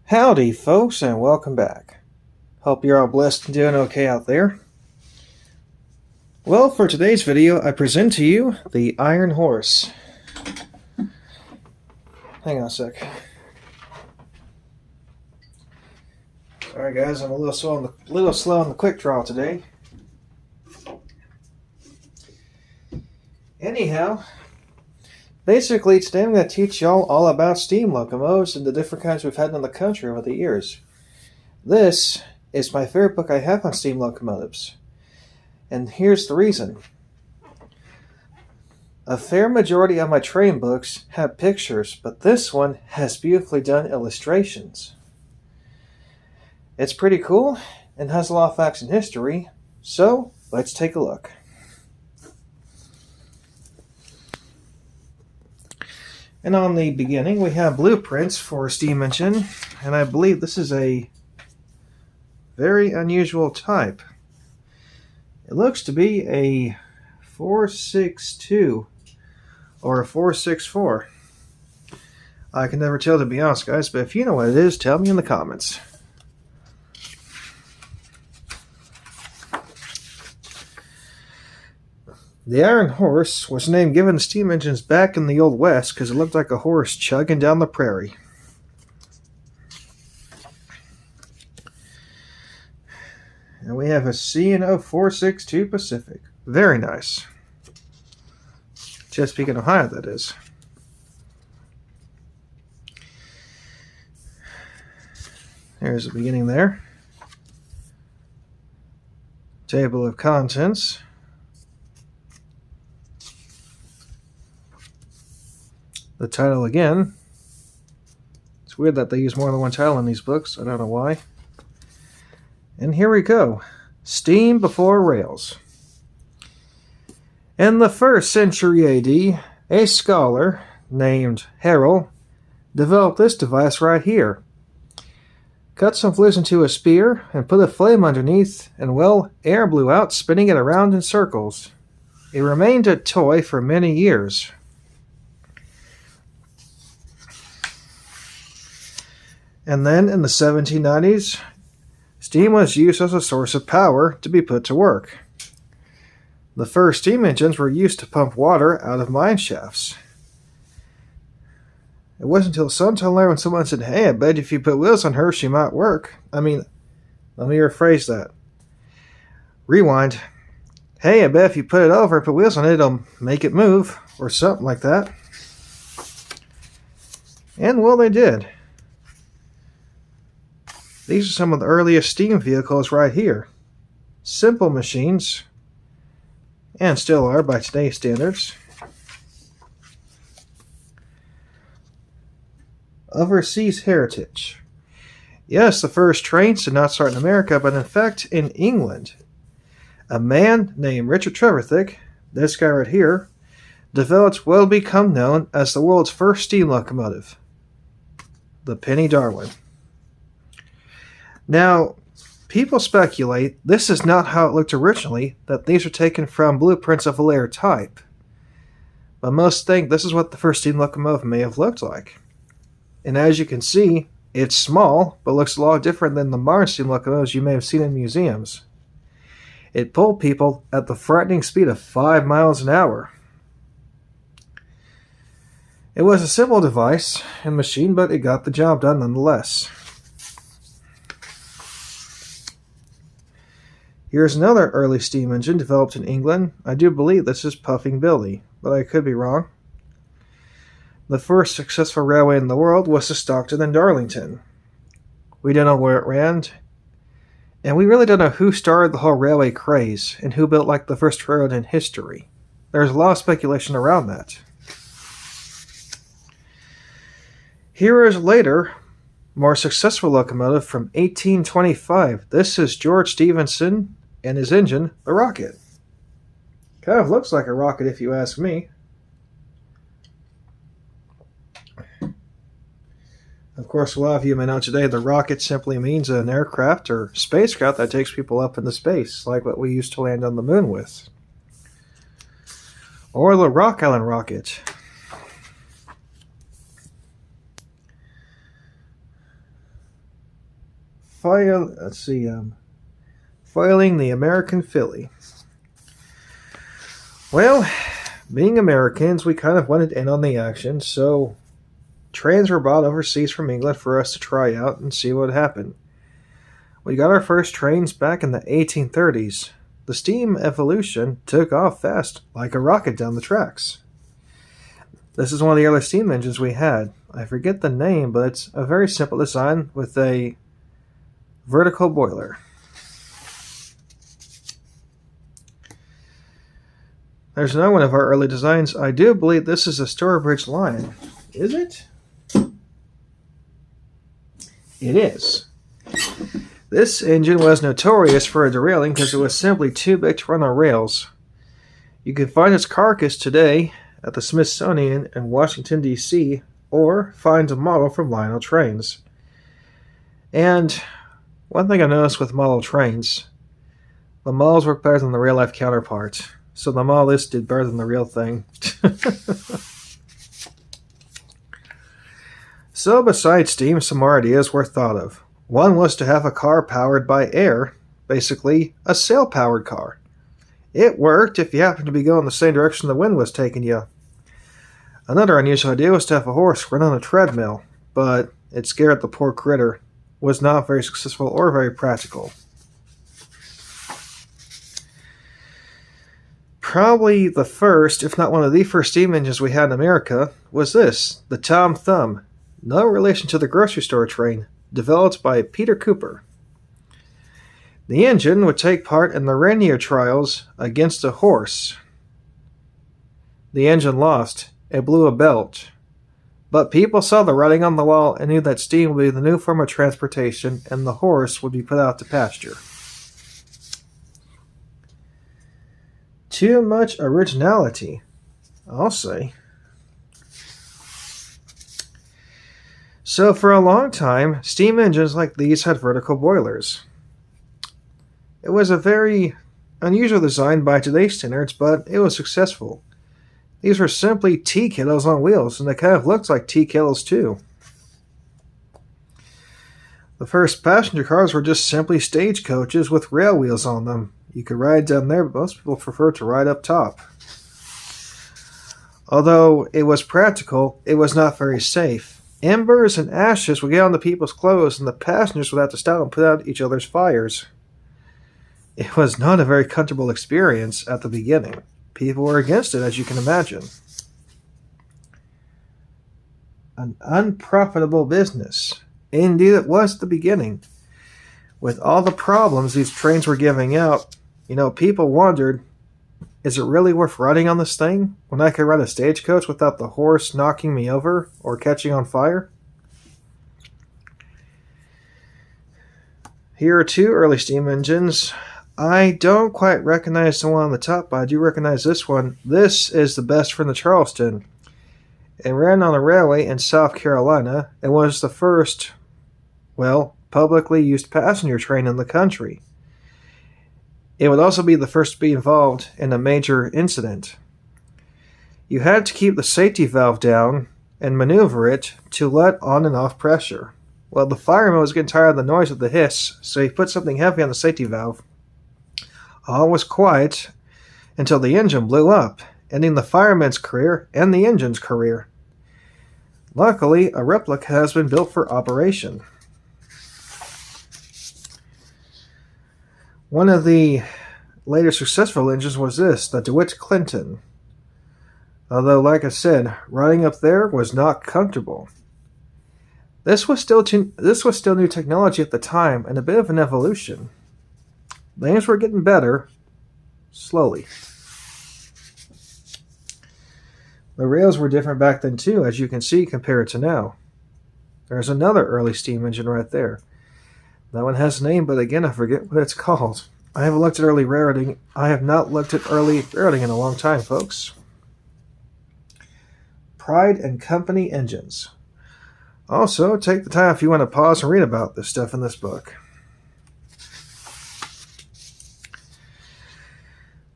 Howdy, folks, and welcome back. Hope you're all blessed and doing okay out there. Well, for today's video, I present to you the Iron Horse. Hang on a sec. Sorry, guys, I'm a little slow on the quick draw today. Anyhow, basically, today I'm going to teach y'all all about steam locomotives and the different kinds we've had in the country over the years. This is my favorite book I have on steam locomotives. And here's the reason. A fair majority of my train books have pictures, but this one has beautifully done illustrations. It's pretty cool and has a lot of facts and history, so let's take a look. And on the beginning, we have blueprints for a steam engine, and I believe this is a very unusual type. It looks to be a 462 or a 464. I can never tell, to be honest, guys, but if you know what it is, tell me in the comments. The Iron Horse was a name given to steam engines back in the Old West because it looked like a horse chugging down the prairie. And we have a C&O 462 Pacific. Very nice. Chesapeake, Ohio, that is. There's the beginning there. Table of contents. The title again. It's weird that they use more than one title in these books. I don't know why. And here we go. Steam before rails. In the 1st century AD, a scholar named Harald developed this device right here. Cut some flues into a spear and put a flame underneath, and well, air blew out, spinning it around in circles. It remained a toy for many years. And then in the 1790s, steam was used as a source of power to be put to work. The first steam engines were used to pump water out of mine shafts. It wasn't until sometime later when someone said, "Hey, I bet if you put wheels on her, she might work." Let me rephrase that. Rewind. "Hey, I bet if you put it over, put wheels on it, it'll make it move," or something like that. And well, they did. These are some of the earliest steam vehicles right here. Simple machines, and still are by today's standards. Overseas heritage. Yes, the first trains did not start in America, but in fact in England. A man named Richard Trevithick, this guy right here, developed what will become known as the world's first steam locomotive, the Penny Darwin. Now, people speculate this is not how it looked originally, that these are taken from blueprints of a later type. But most think this is what the first steam locomotive may have looked like. And as you can see, it's small, but looks a lot different than the modern steam locomotives you may have seen in museums. It pulled people at the frightening speed of 5 miles an hour. It was a simple device and machine, but it got the job done nonetheless. Here's another early steam engine developed in England. I do believe this is Puffing Billy, but I could be wrong. The first successful railway in the world was to Stockton and Darlington. We don't know where it ran, and we really don't know who started the whole railway craze and who built like the first railroad in history. There's a lot of speculation around that. Here is later more successful locomotive from 1825. This is George Stephenson and his engine, the Rocket. Kind of looks like a rocket if you ask me. Of course, a lot of you may know today the rocket simply means an aircraft or spacecraft that takes people up into space, like what we used to land on the moon with. Or the Rock Island rocket. foiling the American filly. Well, being Americans, we kind of wanted in on the action, so trains were brought overseas from England for us to try out and see what happened. We got our first trains back in the 1830s. The steam evolution took off fast, like a rocket down the tracks. This is one of the early steam engines we had. I forget the name, but it's a very simple design with a vertical boiler. There's another one of our early designs. I do believe this is a Stourbridge Lion. Is it? It is. This engine was notorious for derailing because it was simply too big to run on rails. You can find its carcass today at the Smithsonian in Washington, D.C., or find a model from Lionel Trains. And one thing I noticed with model trains, the models work better than the real-life counterpart. So the model list did better than the real thing. So besides steam, some more ideas were thought of. One was to have a car powered by air, basically a sail-powered car. It worked if you happened to be going the same direction the wind was taking you. Another unusual idea was to have a horse run on a treadmill, but it scared the poor critter. Was not very successful or very practical. Probably the first, if not one of the first steam engines we had in America, was this, the Tom Thumb. No relation to the grocery store train, developed by Peter Cooper. The engine would take part in the Rainier trials against a horse. The engine lost. It blew a belt. But people saw the writing on the wall and knew that steam would be the new form of transportation and the horse would be put out to pasture. Too much originality, I'll say. So for a long time, steam engines like these had vertical boilers. It was a very unusual design by today's standards, but it was successful. These were simply tea kettles on wheels, and they kind of looked like tea kettles too. The first passenger cars were just simply stagecoaches with rail wheels on them. You could ride down there, but most people prefer to ride up top. Although it was practical, it was not very safe. Embers and ashes would get onto people's clothes, and the passengers would have to stop and put out each other's fires. It was not a very comfortable experience at the beginning. People were against it, as you can imagine. An unprofitable business. Indeed, it was at the beginning. With all the problems these trains were giving out, people wondered, is it really worth riding on this thing when I could ride a stagecoach without the horse knocking me over or catching on fire? Here are two early steam engines. I don't quite recognize the one on the top, but I do recognize this one. This is the best from the Charleston. It ran on a railway in South Carolina and was the first, publicly used passenger train in the country. It would also be the first to be involved in a major incident. You had to keep the safety valve down and maneuver it to let on and off pressure. Well, the fireman was getting tired of the noise of the hiss, so he put something heavy on the safety valve. All was quiet until the engine blew up, ending the fireman's career and the engine's career. Luckily, a replica has been built for operation. One of the later successful engines was this, the DeWitt Clinton. Although, like I said, riding up there was not comfortable. This was still new technology at the time and a bit of an evolution. Things were getting better, slowly. The rails were different back then too, as you can see, compared to now. There's another early steam engine right there. That one has a name, but again, I forget what it's called. I haven't looked at early railroading. I have not looked at early railroading in a long time, folks. Pride and Company engines. Also, take the time if you want to pause and read about this stuff in this book.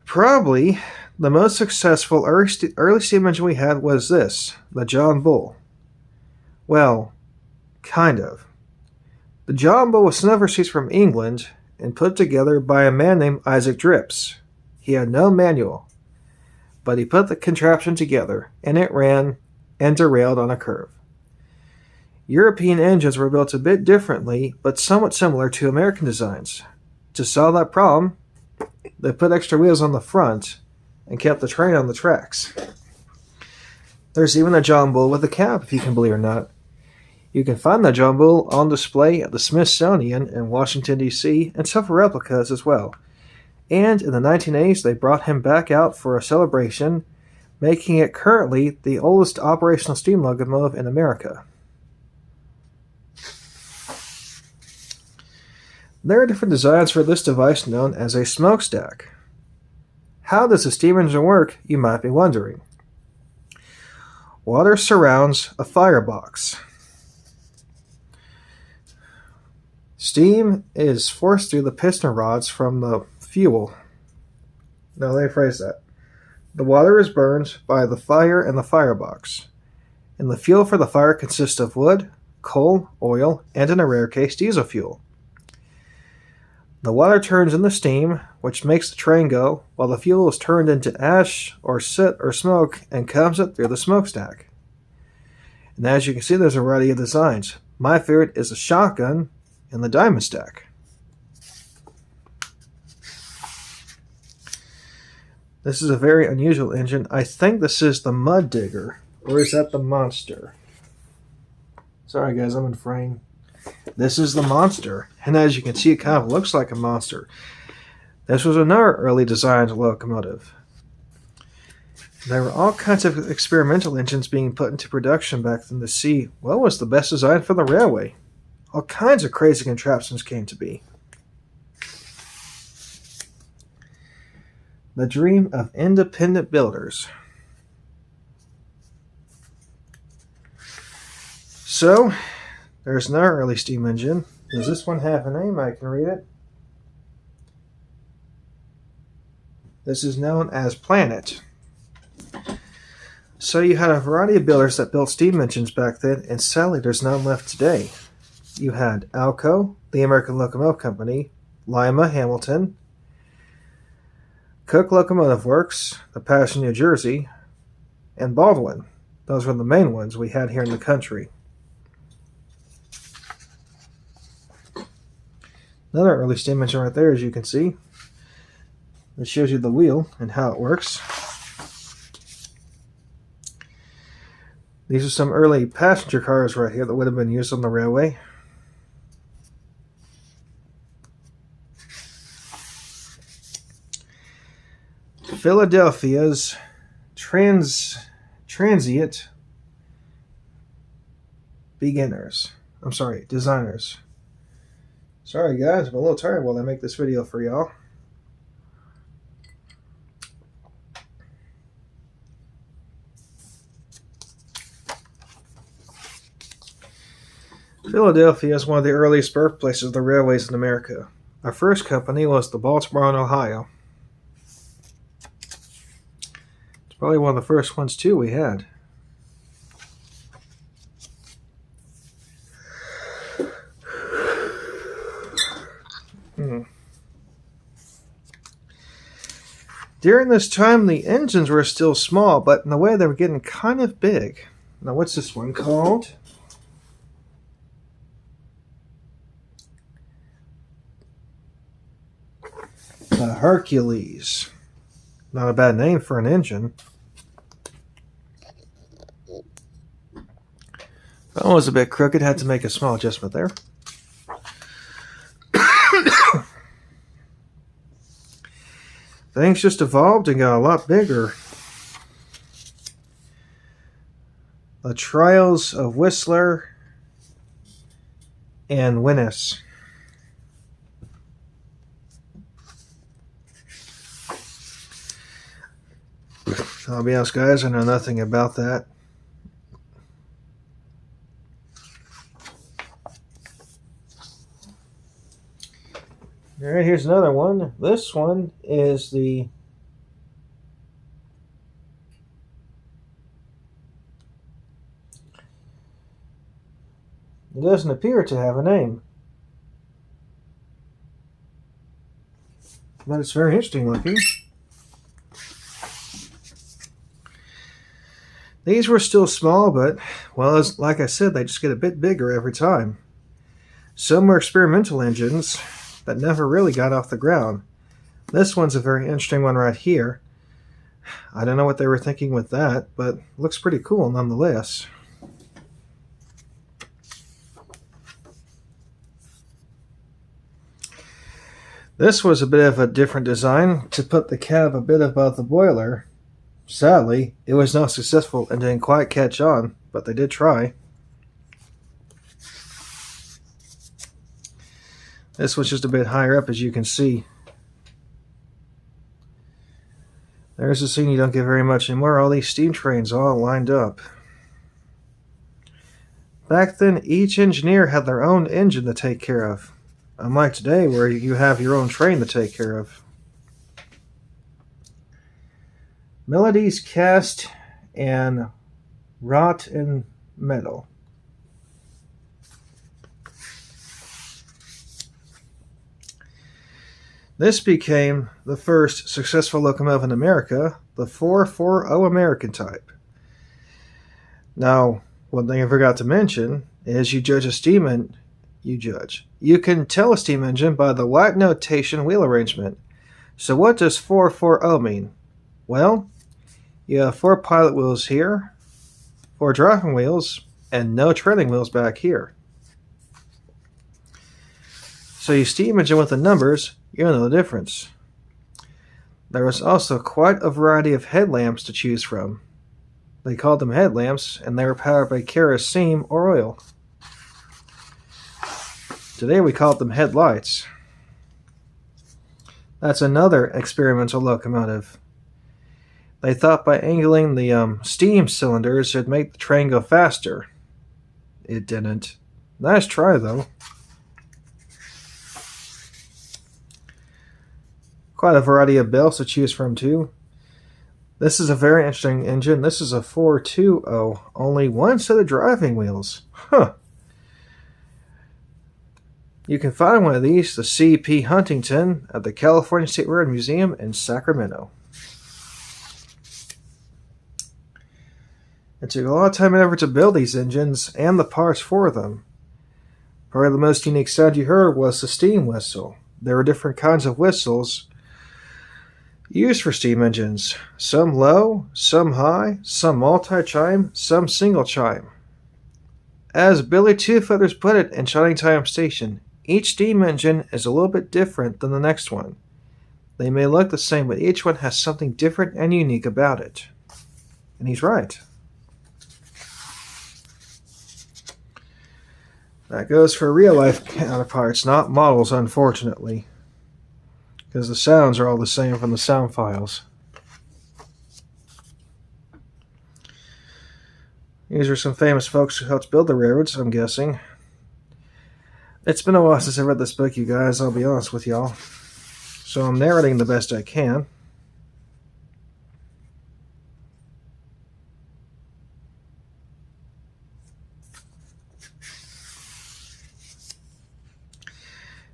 Probably the most successful early steam engine we had was this, the John Bull. Well, kind of. The John Bull was sent overseas from England and put together by a man named Isaac Drips. He had no manual, but he put the contraption together, and it ran and derailed on a curve. European engines were built a bit differently, but somewhat similar to American designs. To solve that problem, they put extra wheels on the front and kept the train on the tracks. There's even a John Bull with a cab, if you can believe it or not. You can find the John Bull on display at the Smithsonian in Washington, D.C., and several replicas as well. And in the 1980s, they brought him back out for a celebration, making it currently the oldest operational steam locomotive in America. There are different designs for this device known as a smokestack. How does a steam engine work, you might be wondering? Water surrounds a firebox. Steam is forced through the piston rods from the fuel. Now let me phrase that. The water is burned by the fire in the firebox, and the fuel for the fire consists of wood, coal, oil, and in a rare case, diesel fuel. The water turns into steam, which makes the train go, while the fuel is turned into ash or soot or smoke and comes up through the smokestack. And as you can see, there's a variety of designs. My favorite is a shotgun and the diamond stack. This is a very unusual engine. I think this is the Mud Digger, or is that the Monster? Sorry guys, I'm in frame. This is the Monster, and as you can see, it kind of looks like a monster. This was another early designed locomotive. There were all kinds of experimental engines being put into production back then to see what was the best design for the railway. All kinds of crazy contraptions came to be. The dream of independent builders. So, there's another early steam engine. Does this one have a name? I can read it. This is known as Planet. So you had a variety of builders that built steam engines back then, and sadly there's none left today. You had Alco, the American Locomotive Company, Lima, Hamilton, Cook Locomotive Works, the Paterson, New Jersey, and Baldwin. Those were the main ones we had here in the country. Another early steam engine right there, as you can see. It shows you the wheel and how it works. These are some early passenger cars right here that would have been used on the railway. Philadelphia's transient designers. Sorry guys, I'm a little tired while I make this video for y'all. Philadelphia is one of the earliest birthplaces of the railways in America. Our first company was the Baltimore and Ohio. It's probably one of the first ones too we had. During this time, the engines were still small, but in a way they were getting kind of big. Now, what's this one called? The Hercules. Not a bad name for an engine. That one was a bit crooked. Had to make a small adjustment there. Things just evolved and got a lot bigger. The Trials of Whistler and Winnis. I'll be honest, guys, I know nothing about that. Alright, here's another one. This one is the It doesn't appear to have a name. but it's very interesting looking. These were still small, but, well, like I said, they just get a bit bigger every time. Some were experimental engines that never really got off the ground. This one's a very interesting one right here. I don't know what they were thinking with that, but looks pretty cool nonetheless. This was a bit of a different design to put the cab a bit above the boiler. Sadly, it was not successful and didn't quite catch on, but they did try. This was just a bit higher up, as you can see. There's a scene you don't get very much anymore. All these steam trains all lined up. Back then, each engineer had their own engine to take care of. Unlike today, where you have your own train to take care of. Melodies cast and wrought in metal. This became the first successful locomotive in America, the 440 American type. Now, one thing I forgot to mention is you judge a steam engine. You can tell a steam engine by the white notation wheel arrangement. So what does 440 mean? Well, you have 4 pilot wheels here, 4 driving wheels, and no trailing wheels back here. So you steam engine with the numbers, you know the difference. There was also quite a variety of headlamps to choose from. They called them headlamps, and they were powered by kerosene or oil. Today we call them headlights. That's another experimental locomotive. They thought by angling the steam cylinders it would make the train go faster. It didn't. Nice try though. Quite a variety of bells to choose from too. This is a very interesting engine. This is a 420. Only one set of driving wheels. Huh. You can find one of these, the C.P. Huntington, at the California State Railroad Museum in Sacramento. It took a lot of time and effort to build these engines and the parts for them. Probably the most unique sound you heard was the steam whistle. There were different kinds of whistles used for steam engines. Some low, some high, some multi-chime, some single chime. As Billy Two Feathers put it in Shining Time Station, each steam engine is a little bit different than the next one. They may look the same, but each one has something different and unique about it. And he's right. That goes for real-life counterparts, not models, unfortunately. Because the sounds are all the same from the sound files. These are some famous folks who helped build the railroads, I'm guessing. It's been a while since I read this book, you guys, I'll be honest with y'all. So I'm narrating the best I can.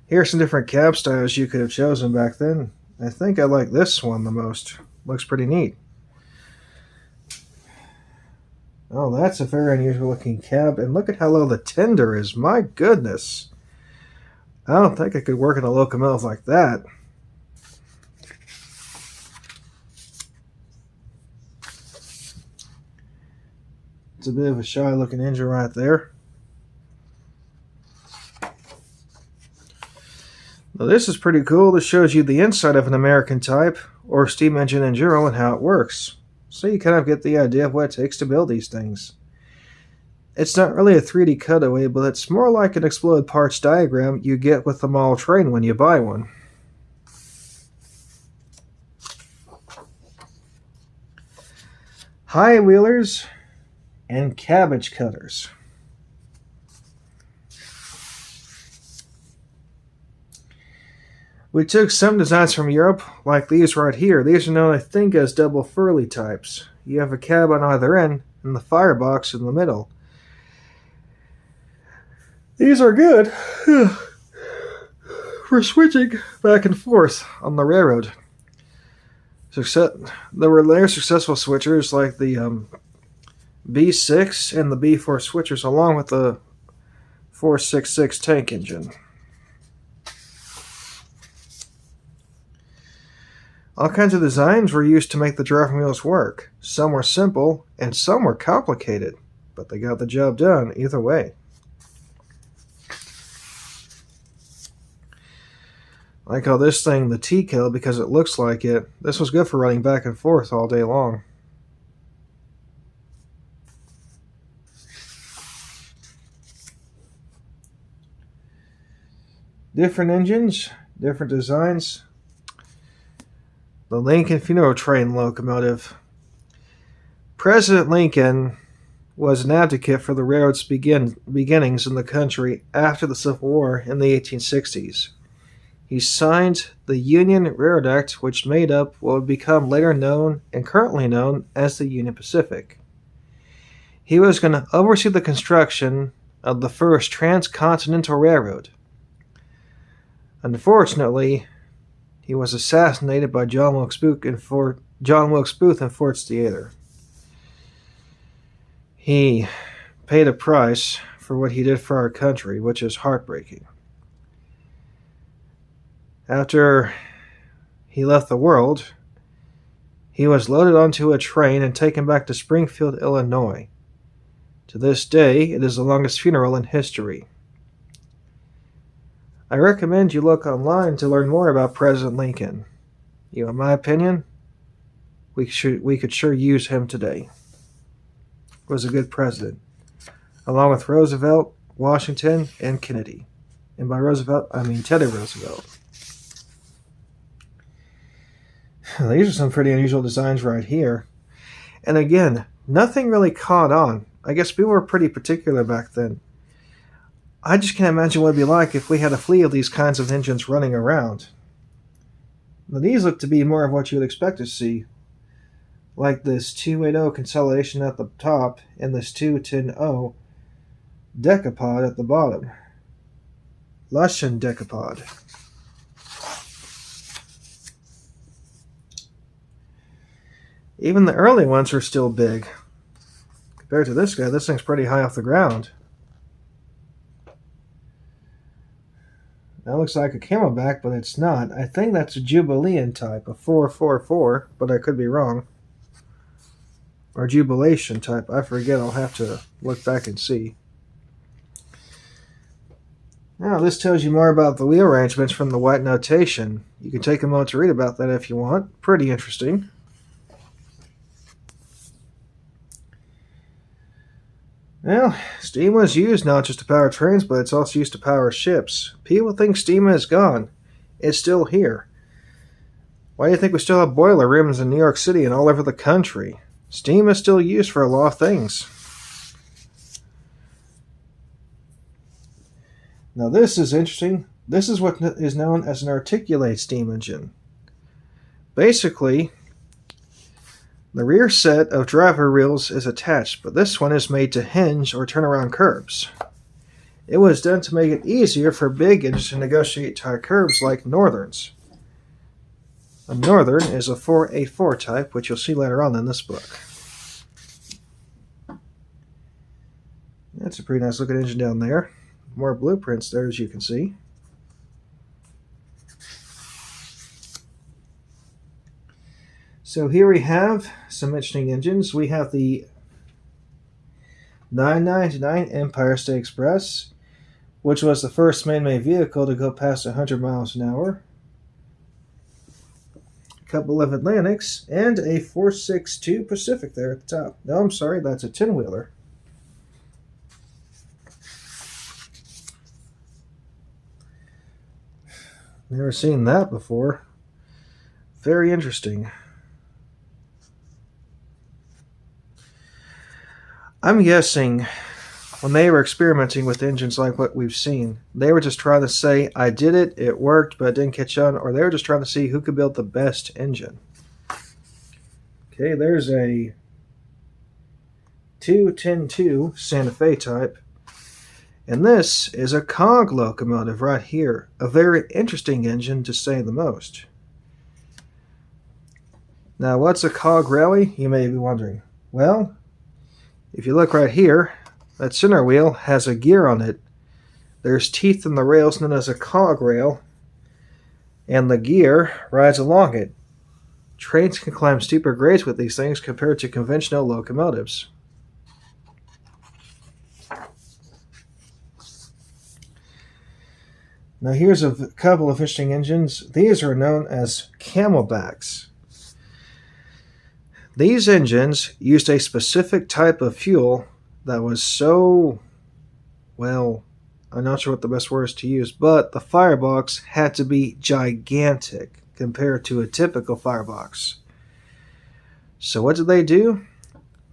Here are some different cab styles you could have chosen back then. I think I like this one the most. Looks pretty neat. Oh, that's a very unusual looking cab. And look at how low the tender is. My goodness. I don't think I could work in a locomotive like that. It's a bit of a shy looking engine right there. Now this is pretty cool. This shows you the inside of an American type, or steam engine in general, and how it works. So you kind of get the idea of what it takes to build these things. It's not really a 3D cutaway, but it's more like an exploded parts diagram you get with the model train when you buy one. High wheelers and cabbage cutters. We took some designs from Europe, like these right here. These are known, I think, as double furley types. You have a cab on either end, and the firebox in the middle. These are good for switching back and forth on the railroad. There were later successful switchers like the B6 and the B4 switchers, along with the 466 tank engine. All kinds of designs were used to make the driving wheels work. Some were simple and some were complicated, but they got the job done either way. I call this thing the T-Kill because it looks like it. This was good for running back and forth all day long. Different engines, different designs. The Lincoln Funeral Train locomotive. President Lincoln was an advocate for the railroad's beginnings in the country after the Civil War in the 1860s. He signed the Union Railroad Act, which made up what would become later known and currently known as the Union Pacific. He was going to oversee the construction of the first transcontinental railroad. Unfortunately, he was assassinated by John Wilkes Booth in Ford's Theater. He paid a price for what he did for our country, which is heartbreaking. After he left the world, he was loaded onto a train and taken back to Springfield, Illinois. To this day, it is the longest funeral in history. I recommend you look online to learn more about President Lincoln. In my opinion, we could sure use him today. He was a good president, along with Roosevelt, Washington, and Kennedy. And by Roosevelt, I mean Teddy Roosevelt. These are some pretty unusual designs right here. And again, nothing really caught on. I guess people were pretty particular back then. I just can't imagine what it'd be like if we had a fleet of these kinds of engines running around. Now, these look to be more of what you would expect to see, like this 280 consolidation at the top and this 210 decapod at the bottom. Lushan decapod. Even the early ones are still big. Compared to this guy, this thing's pretty high off the ground. That looks like a Camelback, but it's not. I think that's a Jubilean type, a 444, but I could be wrong. Or Jubilation type, I forget, I'll have to look back and see. Now, this tells you more about the wheel arrangements from the white notation. You can take a moment to read about that if you want. Pretty interesting. Well, steam was used not just to power trains, but it's also used to power ships. People think steam is gone. It's still here. Why do you think we still have boiler rooms in New York City and all over the country? Steam is still used for a lot of things. Now this is interesting. This is what is known as an articulate steam engine. Basically, the rear set of driver wheels is attached, but this one is made to hinge or turn around curbs. It was done to make it easier for big engines to negotiate tight curbs like Northerns. A Northern is a 484 type, which you'll see later on in this book. That's a pretty nice looking engine down there. More blueprints there, as you can see. So here we have some interesting engines. We have the 999 Empire State Express, which was the first man-made vehicle to go past 100 miles an hour. A couple of Atlantics, and a 462 Pacific there at the top. No, I'm sorry, that's a 10-wheeler. Never seen that before. Very interesting. I'm guessing when they were experimenting with engines like what we've seen, they were just trying to say, I did it, it worked, but it didn't catch on, or they were just trying to see who could build the best engine. Okay, there's a 210-2 Santa Fe type. And this is a cog locomotive right here, a very interesting engine to say the most. Now, what's a cog rally, you may be wondering? Well, if you look right here, that center wheel has a gear on it. There's teeth in the rails known as a cog rail, and the gear rides along it. Trains can climb steeper grades with these things compared to conventional locomotives. Now here's a couple of interesting engines. These are known as camelbacks. These engines used a specific type of fuel that was so, well, I'm not sure what the best word is to use, but the firebox had to be gigantic compared to a typical firebox. So what did they do?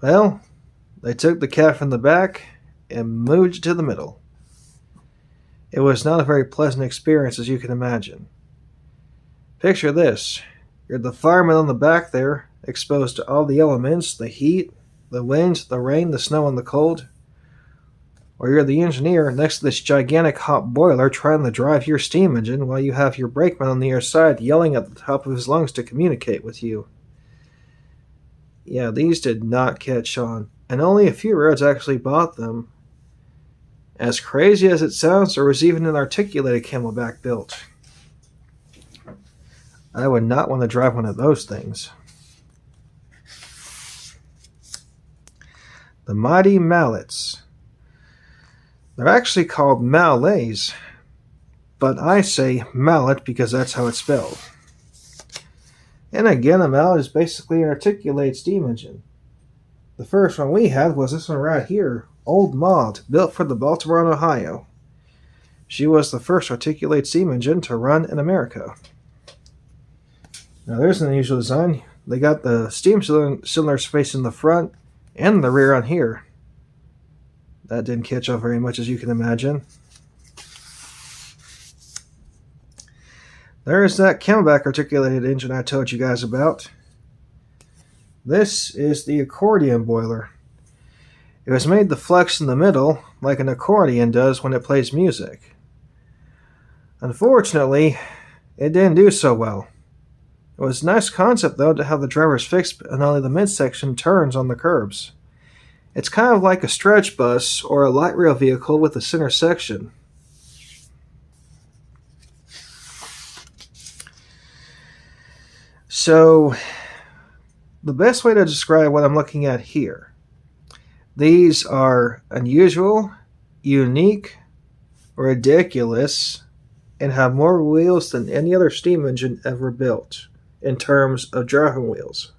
Well, they took the cab from the back and moved it to the middle. It was not a very pleasant experience, as you can imagine. Picture this. You're the fireman on the back there, exposed to all the elements, the heat, the wind, the rain, the snow, and the cold. Or you're the engineer next to this gigantic hot boiler trying to drive your steam engine while you have your brakeman on the other side yelling at the top of his lungs to communicate with you. Yeah, these did not catch on, and only a few roads actually bought them. As crazy as it sounds, there was even an articulated camelback built. I would not want to drive one of those things. The mighty mallets. They're actually called mallets, but I say mallet because that's how it's spelled. And again, a mallet is basically an articulated steam engine. The first one we had was this one right here, Old Maud, built for the Baltimore and Ohio. She was the first articulated steam engine to run in America. Now there's an unusual design. They got the steam cylinder space in the front and the rear on here. That didn't catch on very much, as you can imagine. There's that camelback articulated engine I told you guys about. This is the accordion boiler. It was made to flex in the middle, like an accordion does when it plays music. Unfortunately, it didn't do so well. It was a nice concept, though, to have the drivers fixed and only the midsection turns on the curbs. It's kind of like a stretch bus or a light rail vehicle with a center section. So, the best way to describe what I'm looking at here. These are unusual, unique, ridiculous, and have more wheels than any other steam engine ever built in terms of driving wheels.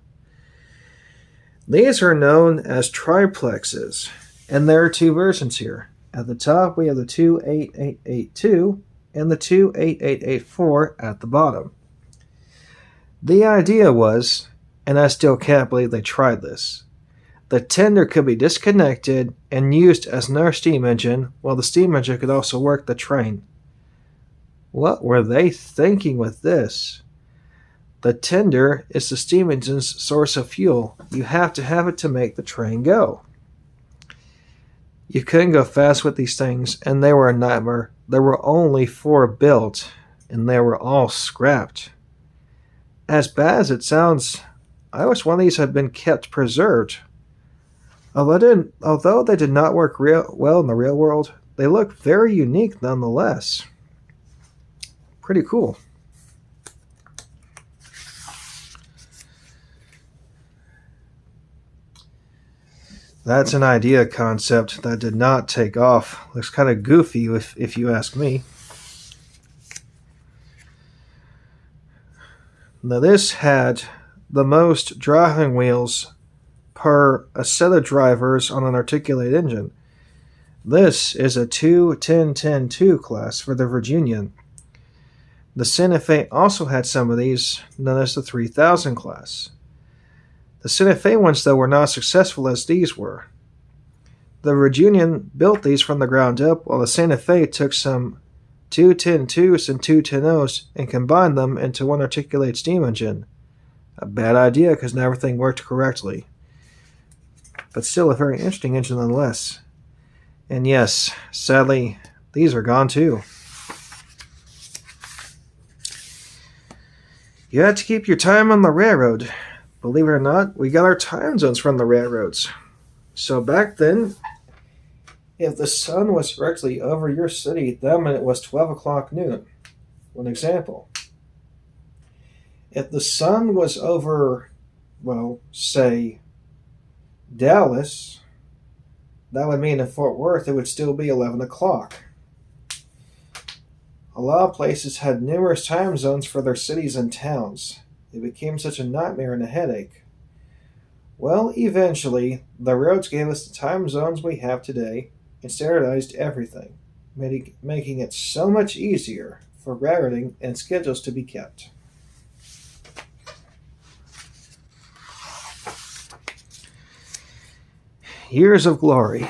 These are known as triplexes, and there are two versions here. At the top, we have the 28882 and the 28884 at the bottom. The idea was, and I still can't believe they tried this, the tender could be disconnected and used as another steam engine, while the steam engine could also work the train. What were they thinking with this? The tender is the steam engine's source of fuel. You have to have it to make the train go. You couldn't go fast with these things, and they were a nightmare. There were only 4 built, and they were all scrapped. As bad as it sounds, I wish one of these had been kept preserved. Although they did not work well in the real world, they look very unique nonetheless. Pretty cool. That's an idea concept that did not take off. Looks kind of goofy if you ask me. Now this had the most driving wheels per a set of drivers on an articulated engine. This is a 2-10-10-2 class for the Virginian. The Santa Fe also had some of these, known as the 3000 class. The Santa Fe ones, though, were not as successful as these were. The Virginian built these from the ground up, while the Santa Fe took some 210-2s and 210-0s and combined them into one articulated steam engine. A bad idea because not everything worked correctly. But still a very interesting engine nonetheless. And yes, sadly, these are gone too. You had to keep your time on the railroad. Believe it or not, we got our time zones from the railroads. So back then, if the sun was directly over your city, that meant it was 12 o'clock noon. One example. If the sun was over, well, say, Dallas, that would mean in Fort Worth it would still be 11 o'clock. A lot of places had numerous time zones for their cities and towns. It became such a nightmare and a headache. Well, eventually, the roads gave us the time zones we have today and standardized everything, making it so much easier for routing and schedules to be kept. Years of glory.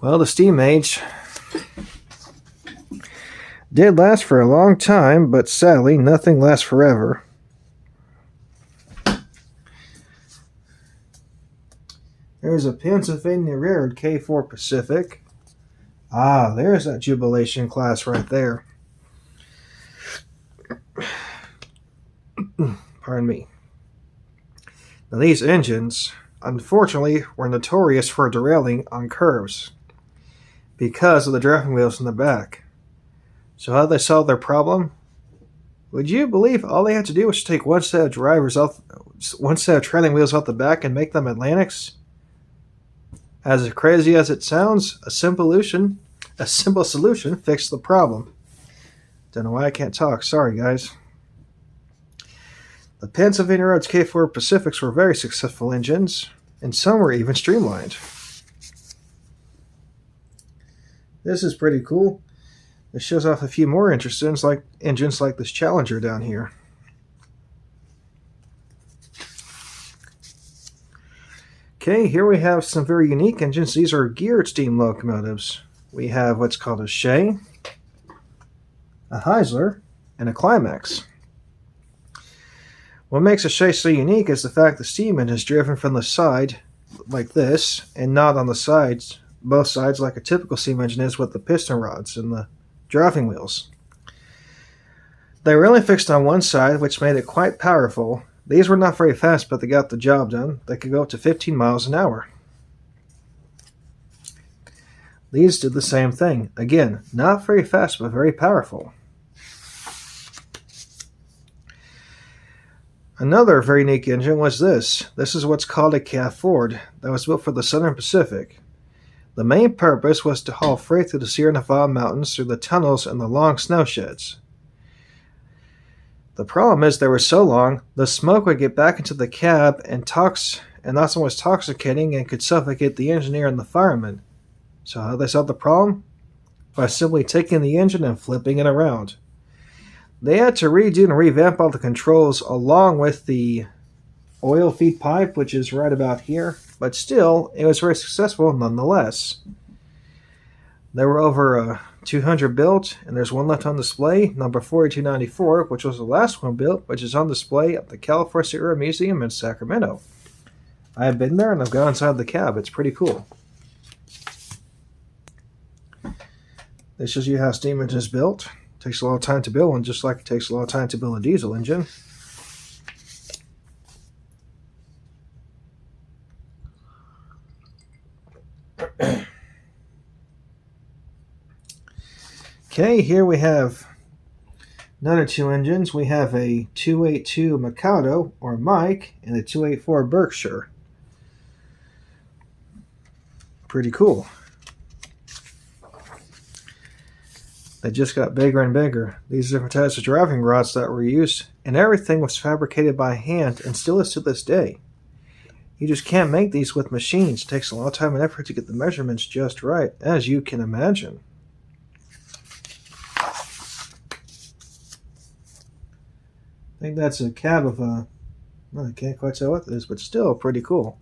Well, the steam age did last for a long time, but sadly, nothing lasts forever. There's a Pennsylvania Railroad K4 Pacific. Ah, there's that Jubilation class right there. Pardon me. Now, these engines, unfortunately, were notorious for derailing on curves because of the driving wheels in the back. So how did they solve their problem? Would you believe all they had to do was take one set of trailing wheels off the back and make them Atlantics? As crazy as it sounds, a simple solution fixed the problem. Don't know why I can't talk. Sorry, guys. The Pennsylvania Roads K4 Pacifics were very successful engines, and some were even streamlined. This is pretty cool. This shows off a few more engines like this Challenger down here. Okay, here we have some very unique engines. These are geared steam locomotives. We have what's called a Shay, a Heisler, and a Climax. What makes a Shay so unique is the fact the steam engine is driven from the side like this and not on the sides, both sides like a typical steam engine is with the piston rods and the driving wheels. They were only fixed on one side, which made it quite powerful. These were not very fast, but they got the job done. They could go up to 15 miles an hour. These did the same thing. Again, not very fast, but very powerful. Another very unique engine was this. This is what's called a Cat Ford that was built for the Southern Pacific. The main purpose was to haul freight through the Sierra Nevada mountains through the tunnels and the long snow sheds. The problem is they were so long, the smoke would get back into the cab and also was intoxicating and could suffocate the engineer and the fireman. So how did they solve the problem? By simply taking the engine and flipping it around. They had to redo and revamp all the controls along with the oil feed pipe, which is right about here, but still, it was very successful nonetheless. There were over 200 built, and there's one left on display, number 4294, which was the last one built, which is on display at the California Sierra Museum in Sacramento. I have been there, and I've gone inside the cab. It's pretty cool. This shows you how steam engine is built. It takes a lot of time to build one, just like it takes a lot of time to build a diesel engine. Okay, here we have another two engines. We have a 282 Mikado, or Mike, and a 284 Berkshire. Pretty cool. They just got bigger and bigger. These different types of driving rods that were used, and everything was fabricated by hand and still is to this day. You just can't make these with machines. It takes a lot of time and effort to get the measurements just right, as you can imagine. I think that's a cab of a... Well, I can't quite tell what it is, but still pretty cool.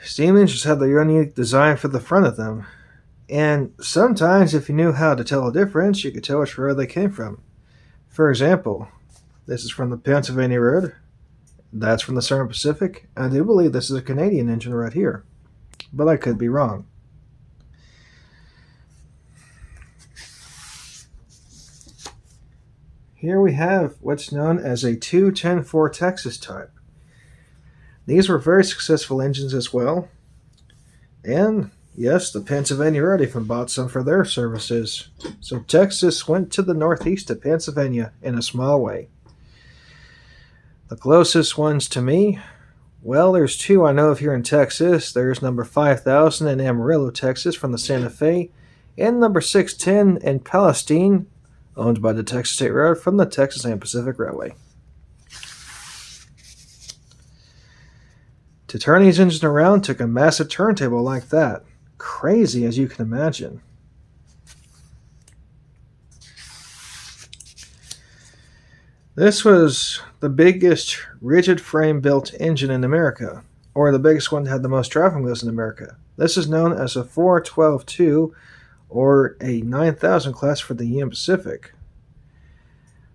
Steam engines have their unique design for the front of them. And sometimes, if you knew how to tell a difference, you could tell where they came from. For example, this is from the Pennsylvania Road. That's from the Southern Pacific. I do believe this is a Canadian engine right here, but I could be wrong. Here we have what's known as a 210-4 Texas type. These were very successful engines as well. And yes, the Pennsylvania Road even bought some for their services. So Texas went to the northeast of Pennsylvania in a small way. The closest ones to me, well, there's two I know of here in Texas. There's number 5000 in Amarillo, Texas from the Santa Fe, and number 610 in Palestine, owned by the Texas State Road from the Texas and Pacific Railway. To turn these engines around took a massive turntable like that. Crazy as you can imagine. This was the biggest rigid frame built engine in America, or the biggest one that had the most driving wheels in America. This is known as a 412-2 or a 9000 class for the Union Pacific.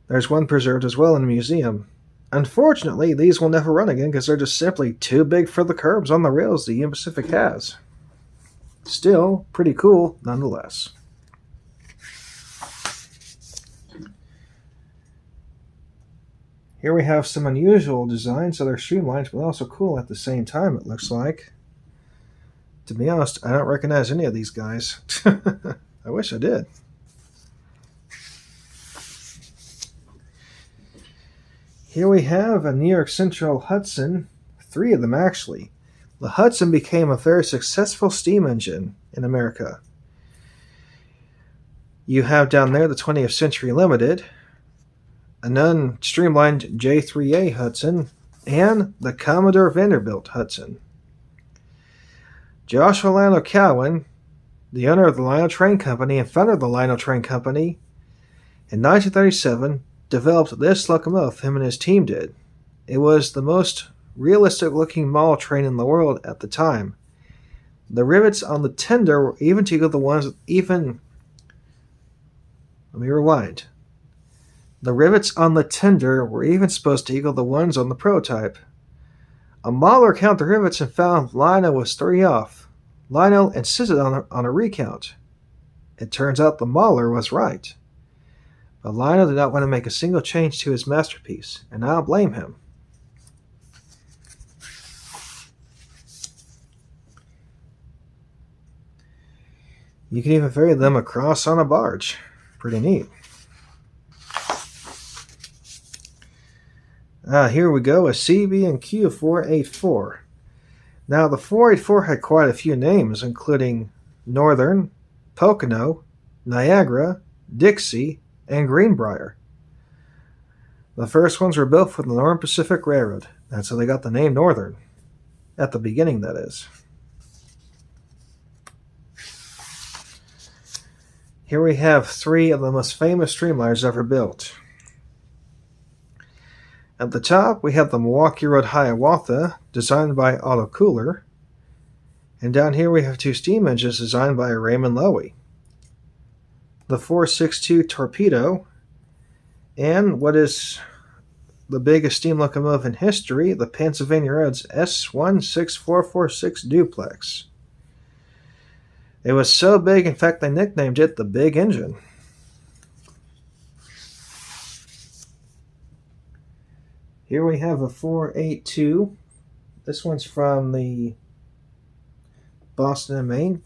There's one preserved as well in a museum. Unfortunately, these will never run again because they're just simply too big for the curbs on the rails the Union Pacific has. Still, pretty cool nonetheless. Here we have some unusual designs that are streamlined but also cool at the same time, it looks like. To be honest, I don't recognize any of these guys. I wish I did. Here we have a New York Central Hudson, 3 of them actually. The Hudson became a very successful steam engine in America. You have down there the 20th Century Limited, an unstreamlined J3A Hudson, and the Commodore Vanderbilt Hudson. Joshua Lionel Cowan, the owner of the Lionel Train Company and founder of the Lionel Train Company, in 1937 developed this locomotive, him and his team did. It was the most realistic looking model train in the world at the time. The rivets on the tender were even to equal the ones let me rewind. The rivets on the tender were even supposed to equal the ones on the prototype. A modeler counted the rivets and found Lionel was 3 off. Lionel insisted on a recount. It turns out the modeler was right. But Lionel did not want to make a single change to his masterpiece, and I don't blame him. You can even ferry them across on a barge. Pretty neat. Here we go, a CB&Q 484. Now, the 484 had quite a few names, including Northern, Pocono, Niagara, Dixie, and Greenbrier. The first ones were built for the Northern Pacific Railroad. That's how they got the name Northern. At the beginning, that is. Here we have 3 of the most famous streamliners ever built. At the top, we have the Milwaukee Road Hiawatha, designed by Otto Kohler. And down here we have 2 steam engines designed by Raymond Loewy. The 462 Torpedo, and what is the biggest steam locomotive in history, the Pennsylvania Roads S16446 Duplex. It was so big, in fact, they nicknamed it the Big Engine. Here we have a 482. This one's from the Boston and Maine.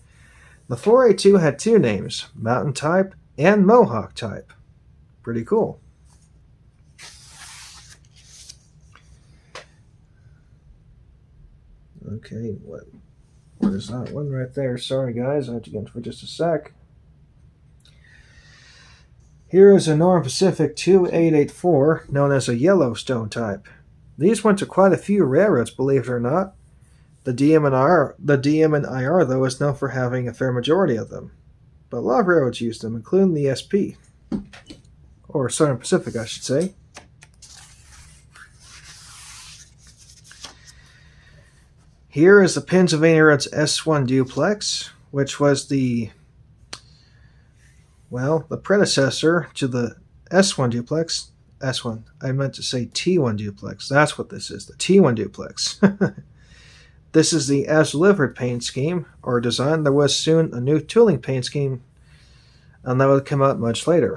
The 482 had 2 names, Mountain Type and Mohawk Type. Pretty cool. Okay, what is that one right there? Sorry guys, I have to get in for just a sec. Here is a Northern Pacific 2884, known as a Yellowstone type. These went to quite a few railroads, believe it or not. The DM and IR, though, is known for having a fair majority of them. But a lot of railroads use them, including the SP. Or Southern Pacific, I should say. Here is the Pennsylvania Roads S1 Duplex, which was the predecessor to the S1 Duplex, S1. I meant to say T1 duplex. That's what this is, the T1 duplex. This is the as-delivered paint scheme, or design. There was soon a new tooling paint scheme, and that would come out much later.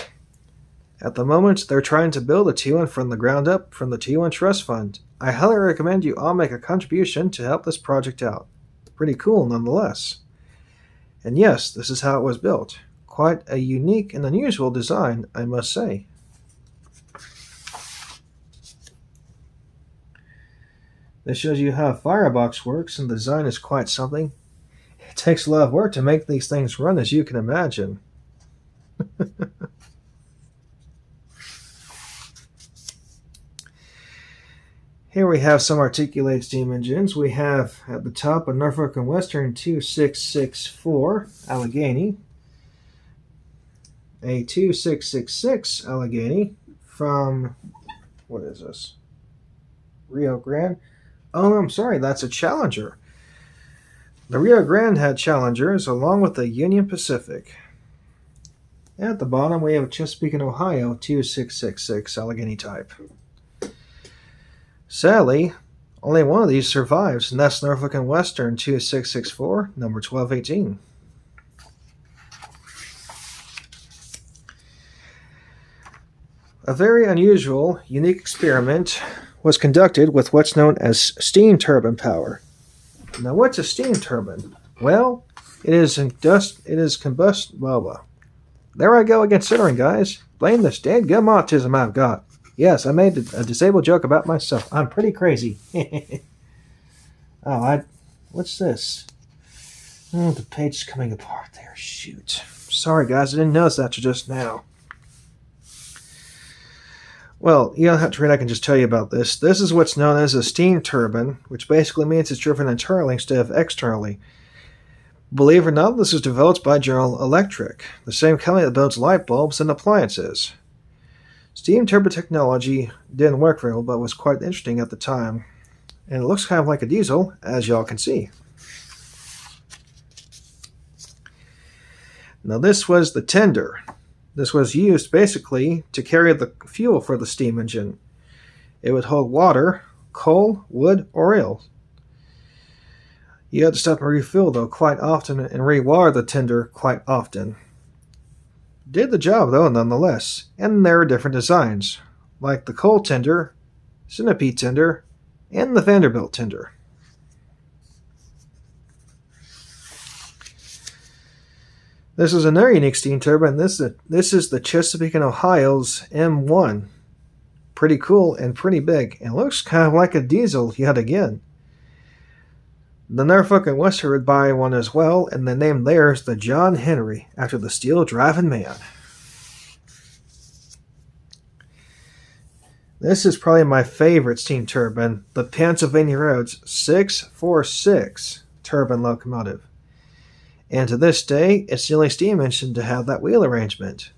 At the moment, they're trying to build a T1 from the ground up from the T1 Trust Fund. I highly recommend you all make a contribution to help this project out. Pretty cool nonetheless. And yes, this is how it was built. Quite a unique and unusual design, I must say. This shows you how Firebox works, and the design is quite something. It takes a lot of work to make these things run, as you can imagine. Here we have some articulated steam engines. We have at the top a Norfolk & Western 2664 Allegheny, a 2666 Allegheny from, what is this? Rio Grande. Oh, no, I'm sorry, that's a Challenger. The Rio Grande had Challengers along with the Union Pacific. At the bottom, we have a Chesapeake, Ohio 2666 Allegheny type. Sadly, only one of these survives, and that's Norfolk & Western 2664, number 1218. A very unusual, unique experiment was conducted with what's known as steam turbine power. Now, what's a steam turbine? Well, it is combust. Blah. There I go again, considering, guys. Blame this dadgum autism I've got. Yes, I made a disabled joke about myself. I'm pretty crazy. What's this? Oh, the page's coming apart there. Shoot. Sorry, guys, I didn't notice that till just now. Well, you don't have to read, I can just tell you about this. This is what's known as a steam turbine, which basically means it's driven internally instead of externally. Believe it or not, this was developed by General Electric, the same company that builds light bulbs and appliances. Steam turbine technology didn't work very well, but was quite interesting at the time. And it looks kind of like a diesel, as y'all can see. Now this was the tender. This was used basically to carry the fuel for the steam engine. It would hold water, coal, wood, or oil. You had to stop and refill, though, quite often, and rewire the tender quite often. Did the job, though, nonetheless, and there are different designs, like the coal tender, centipede tender, and the Vanderbilt tender. This is another unique steam turbine. This is the Chesapeake, Ohio's M1. Pretty cool and pretty big, and looks kind of like a diesel yet again. The Norfolk & Western would buy one as well, and the name there is the John Henry, after the steel-driving man. This is probably my favorite steam turbine, the Pennsylvania Roads 646 turbine locomotive. And to this day, it's the only steam engine to have that wheel arrangement.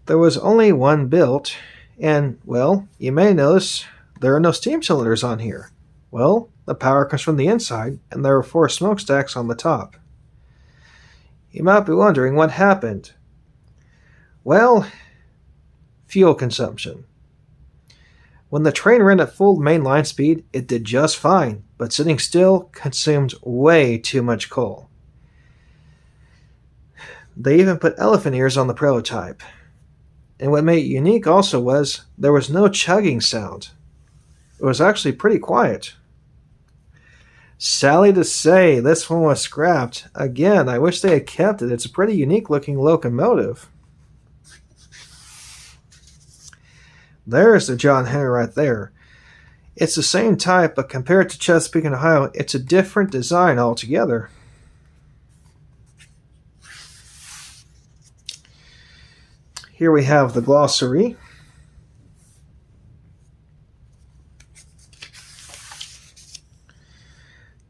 There was only one built, and, well, you may notice there are no steam cylinders on here. Well, the power comes from the inside, and there are 4 smokestacks on the top. You might be wondering what happened. Well, fuel consumption. When the train ran at full mainline speed, it did just fine, but sitting still consumed way too much coal. They even put elephant ears on the prototype. And what made it unique also was there was no chugging sound. It was actually pretty quiet. Sadly to say, this one was scrapped. Again, I wish they had kept it. It's a pretty unique looking locomotive. There's the John Henry right there. It's the same type, but compared to Chesapeake, Ohio, it's a different design altogether. Here we have the glossary.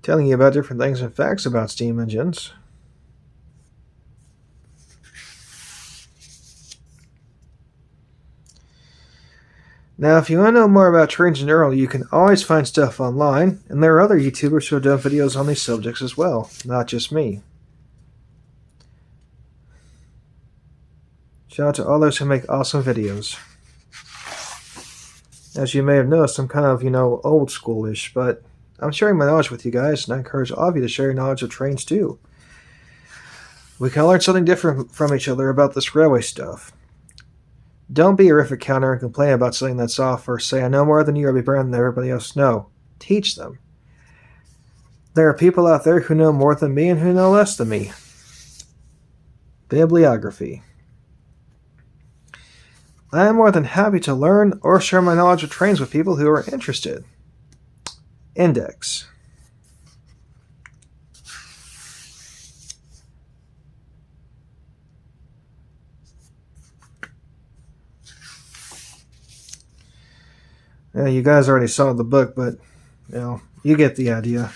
Telling you about different things and facts about steam engines. Now, if you want to know more about trains in general, you can always find stuff online, and there are other YouTubers who have done videos on these subjects as well, not just me. Shout out to all those who make awesome videos. As you may have noticed, I'm kind of, old schoolish, but I'm sharing my knowledge with you guys, and I encourage all of you to share your knowledge of trains too. We can learn something different from each other about this railway stuff. Don't be a horrific counter and complain about something that's off, or say, I know more than you, or be better than everybody else. No. Teach them. There are people out there who know more than me and who know less than me. Bibliography. I am more than happy to learn or share my knowledge of trains with people who are interested. Index. Yeah, you guys already saw the book, but you get the idea.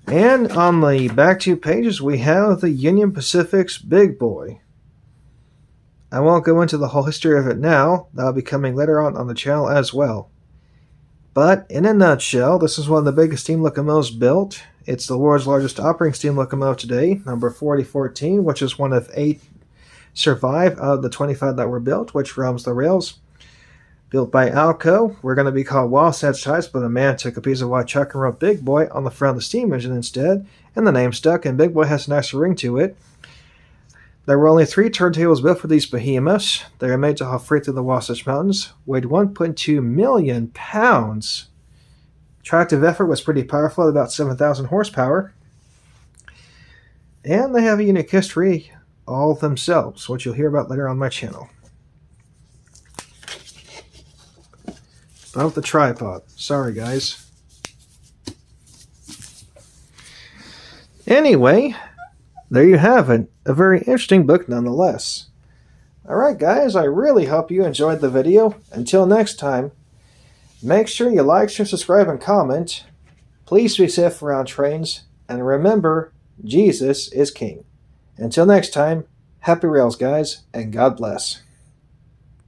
And on the back two pages, we have the Union Pacific's Big Boy. I won't go into the whole history of it now. That'll be coming later on the channel as well. But in a nutshell, this is one of the biggest steam locomotives built. It's the world's largest operating steam locomotive today, number 4014, which is one of 8 survive out of the 25 that were built, which roams the rails. Built by Alco, we're going to be called Wasatch types, but a man took a piece of white chuck and wrote Big Boy on the front of the steam engine instead, and the name stuck, and Big Boy has a nicer ring to it. There were only 3 turntables built for these behemoths. They were made to haul freight through the Wasatch Mountains, weighed 1.2 million pounds. Tractive effort was pretty powerful at about 7,000 horsepower. And they have a unique history all themselves, which you'll hear about later on my channel. About the tripod. Sorry, guys. Anyway, there you have it. A very interesting book nonetheless. Alright guys, I really hope you enjoyed the video. Until next time, make sure you like, share, subscribe, and comment. Please be safe around trains. And remember, Jesus is King. Until next time, happy rails guys, and God bless.